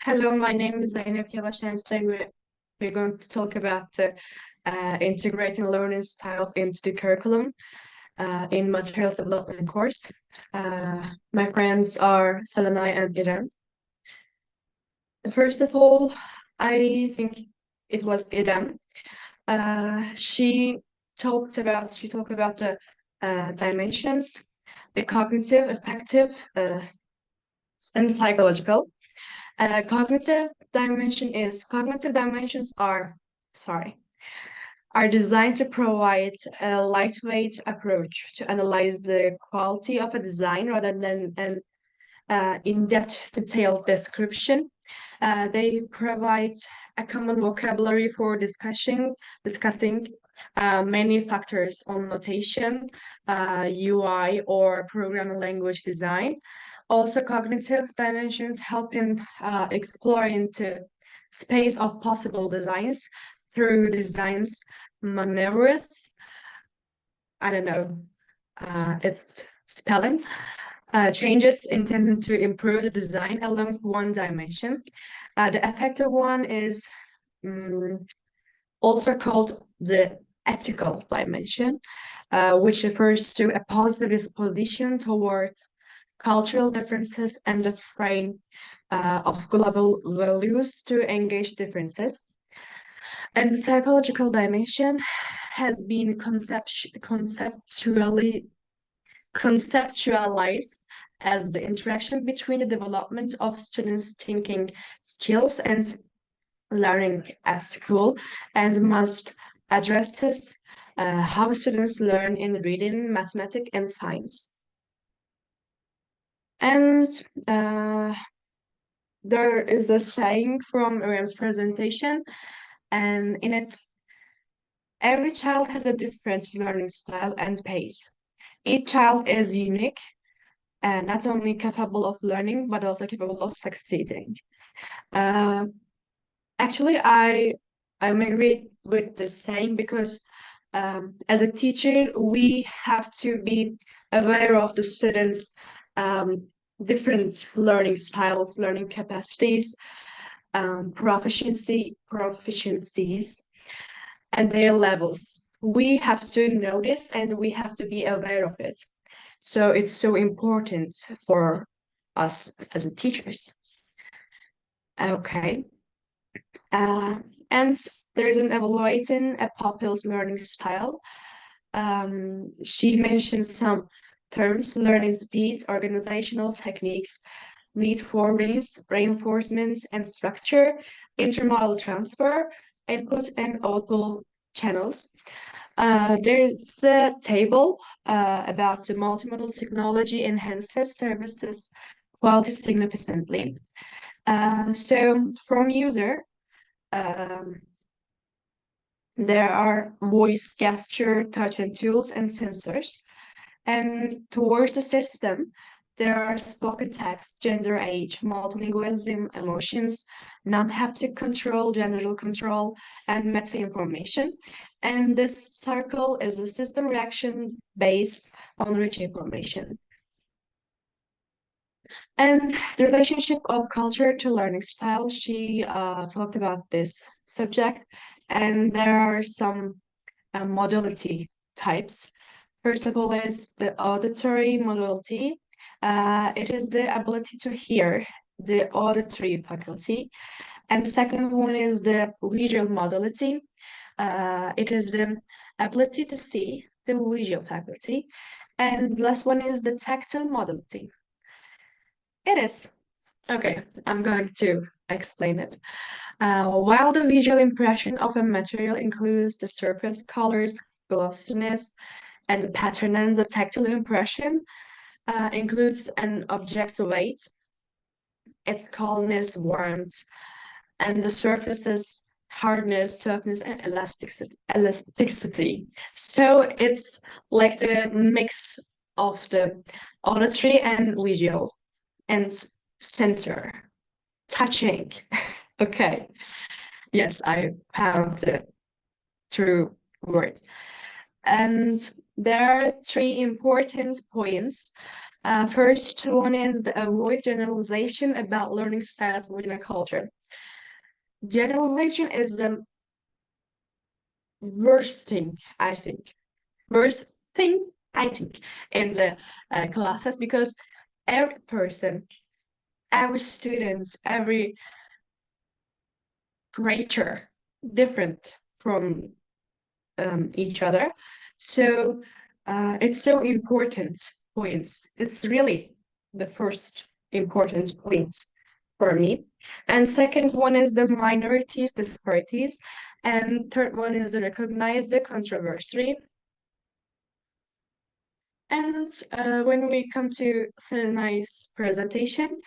Hello, my name is Zeynep Yavaş, and today we're going to talk about integrating learning styles into the curriculum in materials development course. My friends are Selenay and İrem. First of all, I think it was İrem. She talked about the dimensions, the cognitive, affective, and psychological. Cognitive dimensions are designed to provide a lightweight approach to analyze the quality of a design rather than an in-depth detailed description. They provide a common vocabulary for discussing many factors on notation, UI, or programming language design. Also, cognitive dimensions help in exploring the space of possible designs through designs maneuvers. I don't know, it's spelling. Changes intended to improve the design along one dimension. The affective one is also called the ethical dimension, which refers to a positive disposition towards cultural differences and the frame of global values to engage differences. And the psychological dimension has been conceptualized as the interaction between the development of students' thinking skills and learning at school, and must addresses how students learn in reading, mathematics, and science. And there is a saying from Miriam's presentation, and in it, every child has a different learning style and pace. Each child is unique and not only capable of learning, but also capable of succeeding. Uh, Actually, I'm agree with the saying because as a teacher, we have to be aware of the students' different learning styles, learning capacities, proficiencies, and their levels. We have to notice and we have to be aware of it. So it's so important for us as a teachers. Okay. And there's an evaluating a pupil's learning style. She mentions some terms: learning speed, organizational techniques, need for reinforcement and structure, intermodal transfer, input and output channels. There's a table about the multimodal technology enhances services quality significantly. So from user, um, there are voice, gesture, touch, and tools and sensors. And towards the system, there are spoken text, gender, age, multilingualism, emotions, non-haptic control, general control, and meta information. And this circle is a system reaction based on rich information. And the relationship of culture to learning style, she talked about this subject, and there are some modality types. First of all is the auditory modality. It is the ability to hear, the auditory faculty. And the second one is the visual modality. It is the ability to see, the visual faculty. And the last one is the tactile modality. It is. Okay, I'm going to explain it. While the visual impression of a material includes the surface colors, glossiness, and the pattern, and the tactile impression includes an object's weight, its coldness, warmth, and the surface's hardness, softness, and elasticity. So it's like the mix of the auditory and visual and sensor touching. Okay. Yes, I found the true word. And there are three important points First one is the avoid generalization about learning styles within a culture. Generalization is the worst thing, I think. Worst thing, I think, in the classes because every person, every student, every creature different from each other. So it's so important points. It's really the first important points for me. And second one is the minorities, disparities. And third one is the recognize the controversy. And when we come to Serenai's presentation,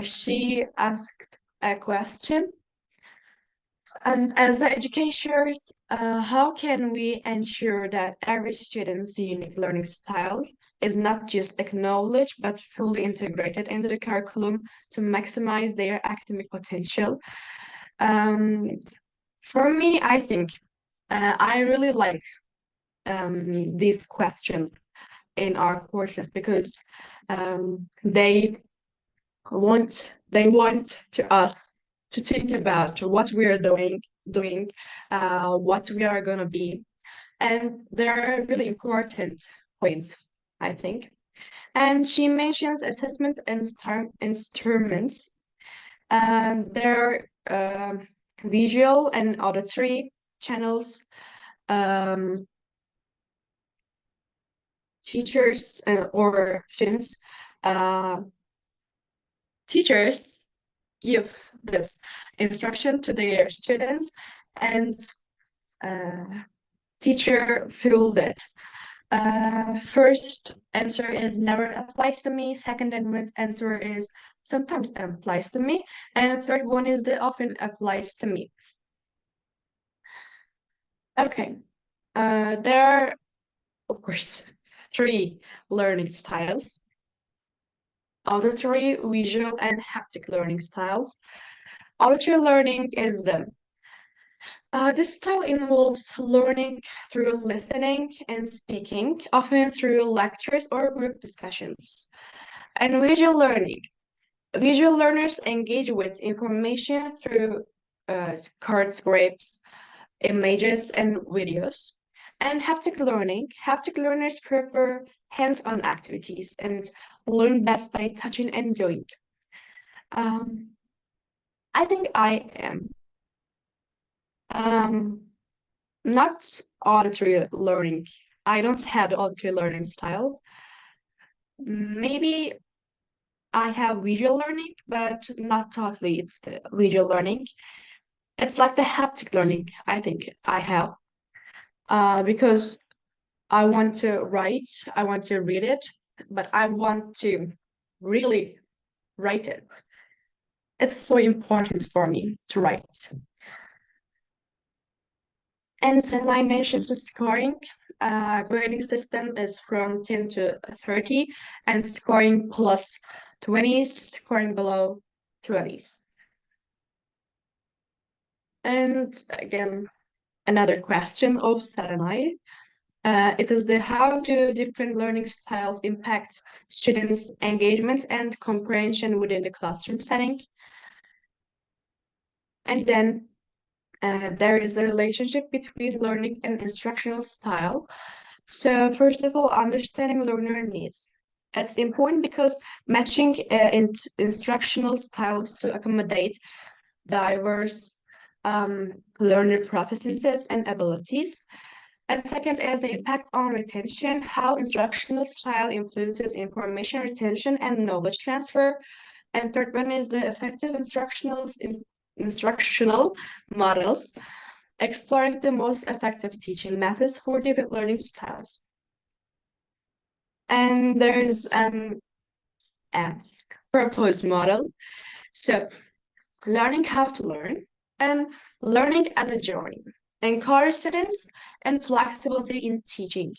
she asked a question. And as educators, how can we ensure that every student's unique learning style is not just acknowledged but fully integrated into the curriculum to maximize their academic potential? Um, for me, I think I really like this question in our courses because they want to us to think about what we are doing, what we are gonna be, and there are really important points, I think. And she mentions assessment and instruments. There are visual and auditory channels. Um, teachers or students, uh, teachers give this instruction to their students and uh, teacher feel that first answer is never applies to me, second answer is sometimes applies to me, and third one is that often applies to me. Okay, there are of course three learning styles: auditory, visual, and haptic learning styles. Auditory learning is this style involves learning through listening and speaking, often through lectures or group discussions. And visual learning. Visual learners engage with information through card scrapes, images, and videos. And haptic learning. Haptic learners prefer hands-on activities and learn best by touching and doing. Um, I think I am. Um, Not auditory learning. I don't have the auditory learning style. Maybe I have visual learning, but not totally. It's the visual learning. It's like the haptic learning, I think I have. Because I want to write, I want to read it, but I want to really write it. It's so important for me to write. And then I mentioned the scoring. Grading system is from 10 to 30, and scoring plus 20s, scoring below 20s. And again, another question of Serenay. It is the how do different learning styles impact students' engagement and comprehension within the classroom setting? And then there is a relationship between learning and instructional style. So first of all, understanding learner needs. It's important because matching instructional styles to accommodate diverse learner preferences and abilities. And second is the impact on retention, how instructional style influences information retention and knowledge transfer. And third one is the effective instructional models, exploring the most effective teaching methods for different learning styles. And there's a proposed model. So learning how to learn and learning as a journey. Encourage students and flexibility in teaching.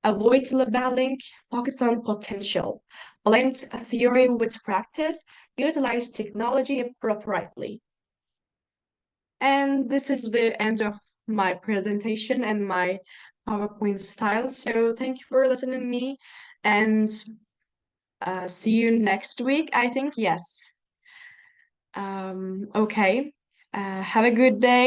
Avoid labeling, focus on potential. Blend theory with practice. Utilize technology appropriately. And this is the end of my presentation and my PowerPoint style. So thank you for listening to me and See you next week, I think. Yes. Okay. Have a good day.